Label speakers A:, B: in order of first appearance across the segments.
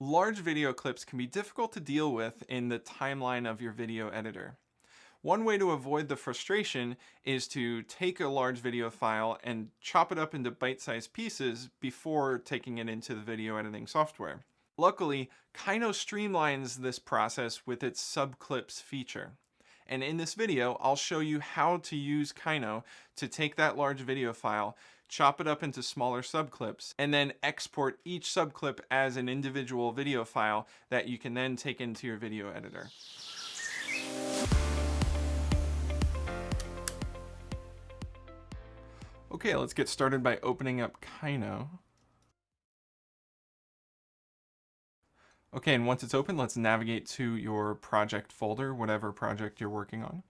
A: Large video clips can be difficult to deal with in the timeline of your video editor. One way to avoid the frustration is to take a large video file and chop it up into bite-sized pieces before taking it into the video editing software. Luckily, Kyno streamlines this process with its subclips feature. And in this video, I'll show you how to use Kyno to take that large video file, chop it up into smaller subclips, and then export each subclip as an individual video file that you can then take into your video editor. Okay, let's get started by opening up Kyno. Okay, and once it's open, let's navigate to your project folder, whatever project you're working on.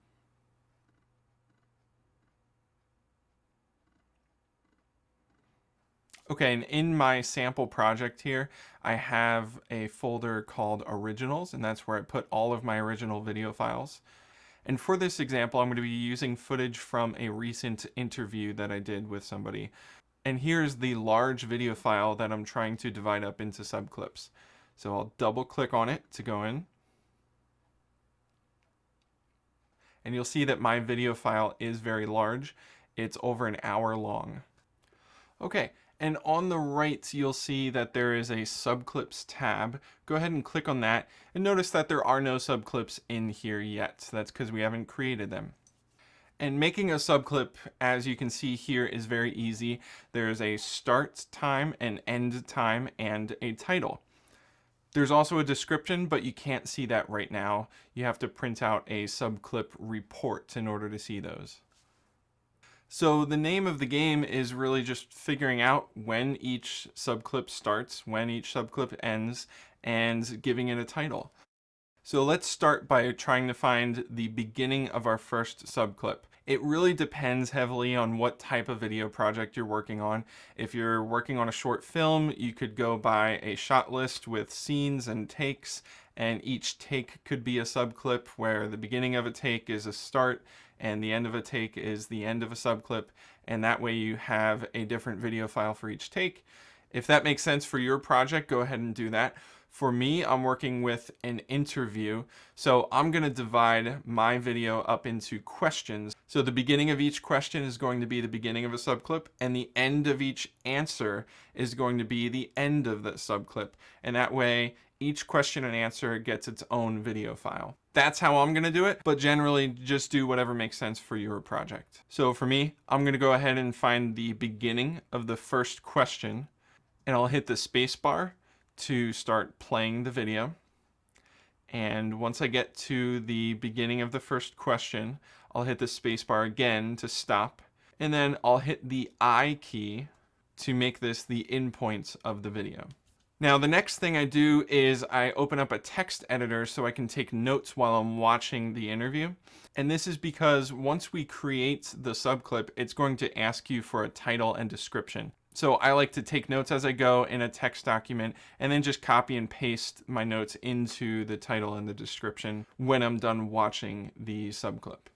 A: Okay, and in my sample project here, I have a folder called Originals, and that's where I put all of my original video files. And for this example, I'm going to be using footage from a recent interview that I did with somebody. And here's the large video file that I'm trying to divide up into subclips. So I'll double click on it to go in. And you'll see that my video file is very large. It's over an hour long. Okay, and on the right, you'll see that there is a subclips tab. Go ahead and click on that and notice that there are no subclips in here yet. So that's because we haven't created them. And making a subclip, as you can see here, is very easy. There's a start time, an end time, and a title. There's also a description, but you can't see that right now. You have to print out a subclip report in order to see those. So the name of the game is really just figuring out when each subclip starts, when each subclip ends, and giving it a title. So let's start by trying to find the beginning of our first subclip. It really depends heavily on what type of video project you're working on. If you're working on a short film, you could go by a shot list with scenes and takes, and each take could be a subclip where the beginning of a take is a start and the end of a take is the end of a subclip, and that way you have a different video file for each take. If that makes sense for your project, go ahead and do that. For me, I'm working with an interview, so I'm going to divide my video up into questions. So the beginning of each question is going to be the beginning of a subclip, and the end of each answer is going to be the end of the subclip. And that way, each question and answer gets its own video file. That's how I'm going to do it, but generally just do whatever makes sense for your project. So for me, I'm going to go ahead and find the beginning of the first question, and I'll hit the space bar to start playing the video. And once I get to the beginning of the first question, I'll hit the space bar again to stop. And then I'll hit the I key to make this the in points of the video. Now, the next thing I do is I open up a text editor so I can take notes while I'm watching the interview. And this is because once we create the subclip, it's going to ask you for a title and description. So I like to take notes as I go in a text document and then just copy and paste my notes into the title and the description when I'm done watching the subclip.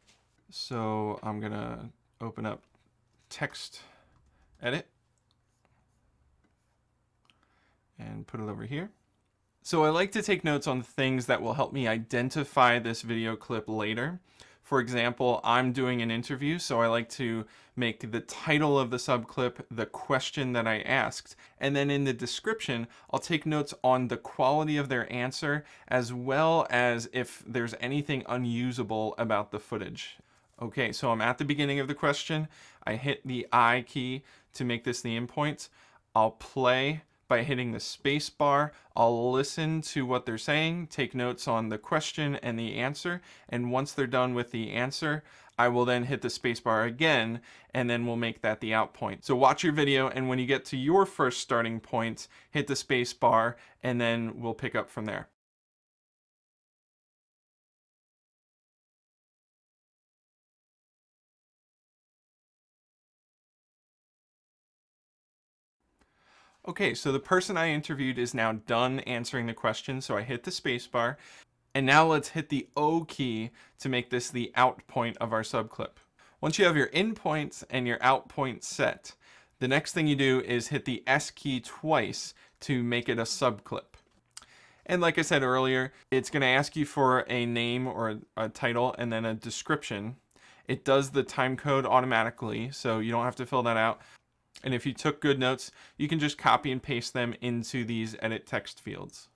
A: So I'm gonna open up text edit and put it over here. So I like to take notes on things that will help me identify this video clip later. For example, I'm doing an interview, so I like to make the title of the subclip the question that I asked. And then in the description, I'll take notes on the quality of their answer, as well as if there's anything unusable about the footage. Okay, so I'm at the beginning of the question. I hit the I key to make this the endpoint. I'll play by hitting the space bar. I'll listen to what they're saying, take notes on the question and the answer, and once they're done with the answer, I will then hit the space bar again, and then we'll make that the out point. So watch your video, and when you get to your first starting point, hit the space bar, and then we'll pick up from there. Okay, so the person I interviewed is now done answering the question, so I hit the spacebar. And now let's hit the O key to make this the out point of our subclip. Once you have your in points and your out point set, the next thing you do is hit the S key twice to make it a subclip. And like I said earlier, it's going to ask you for a name or a title and then a description. It does the time code automatically, so you don't have to fill that out. And if you took good notes, you can just copy and paste them into these edit text fields.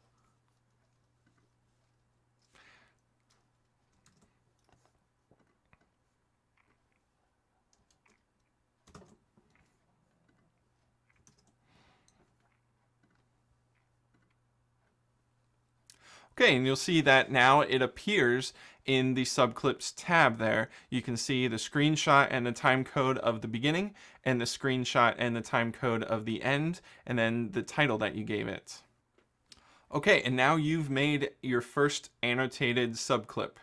A: Okay, and you'll see that now it appears in the subclips tab there. You can see the screenshot and the time code of the beginning, and the screenshot and the time code of the end, and then the title that you gave it. Okay, and now you've made your first annotated subclip.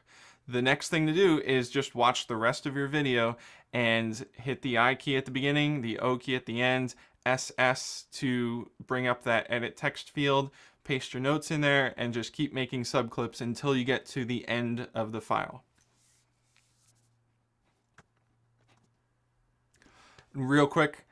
A: The next thing to do is just watch the rest of your video and hit the I key at the beginning, the O key at the end, SS to bring up that edit text field, paste your notes in there, and just keep making subclips until you get to the end of the file. Real quick,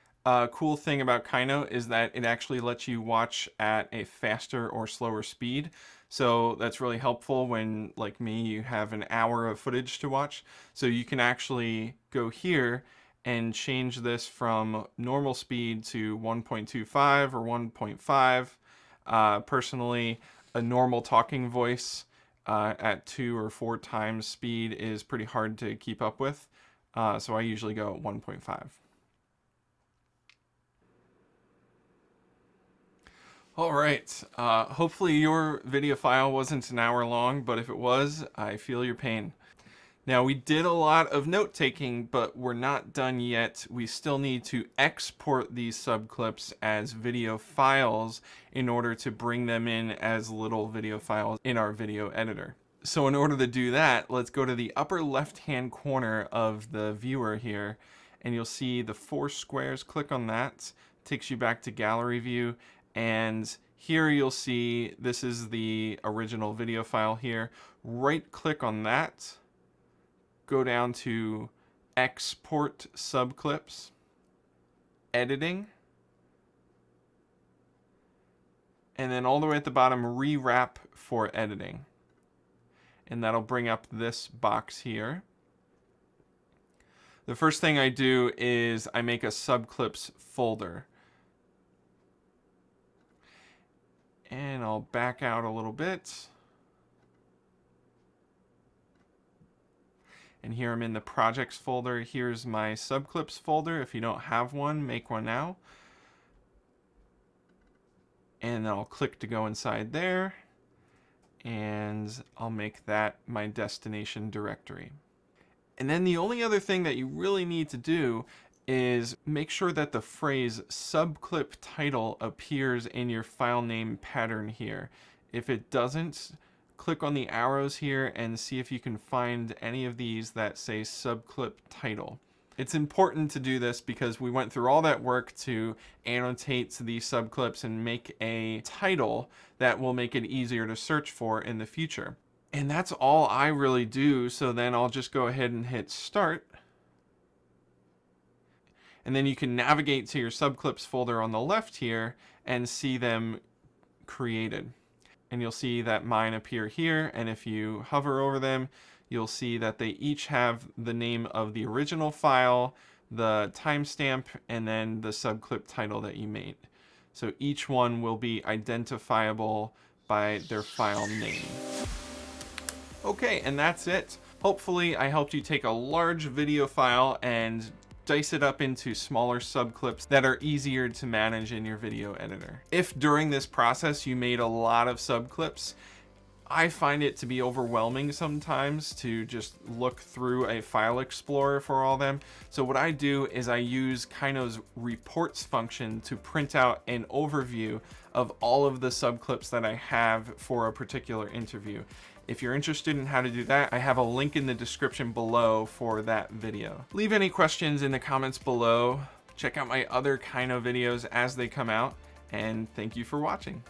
A: cool thing about Kyno is that it actually lets you watch at a faster or slower speed. So that's really helpful when, like me, you have an hour of footage to watch. So you can actually go here and change this from normal speed to 1.25 or 1.5. Personally, a normal talking voice at 2 or 4 times speed is pretty hard to keep up with. So I usually go at 1.5. All right, hopefully your video file wasn't an hour long, but if it was, I feel your pain. Now, we did a lot of note taking, but we're not done yet. We still need to export these subclips as video files in order to bring them in as little video files in our video editor. So in order to do that, let's go to the upper left-hand corner of the viewer here, and you'll see the 4 squares. Click on that, takes you back to gallery view, and here you'll see this is the original video file here. Right click on that, go down to export subclips, editing, and then all the way at the bottom, rewrap for editing. And that'll bring up this box here. The first thing I do is I make a subclips folder. And I'll back out a little bit. And here I'm in the projects folder. Here's my subclips folder. If you don't have one, make one now. And then I'll click to go inside there. And I'll make that my destination directory. And then the only other thing that you really need to do is make sure that the phrase subclip title appears in your file name pattern here. If it doesn't, click on the arrows here and see if you can find any of these that say subclip title. It's important to do this because we went through all that work to annotate the subclips and make a title that will make it easier to search for in the future. And that's all I really do, so then I'll just go ahead and hit start. And then you can navigate to your subclips folder on the left here and see them created. And you'll see that mine appear here, and if you hover over them, you'll see that they each have the name of the original file, the timestamp, and then the subclip title that you made. So each one will be identifiable by their file name. Okay, and that's it. Hopefully I helped you take a large video file and dice it up into smaller subclips that are easier to manage in your video editor. If during this process you made a lot of subclips, I find it to be overwhelming sometimes to just look through a file explorer for all of them. So what I do is I use Kyno's reports function to print out an overview of all of the subclips that I have for a particular interview. If you're interested in how to do that, I have a link in the description below for that video. Leave any questions in the comments below. Check out my other Kyno videos as they come out, and thank you for watching.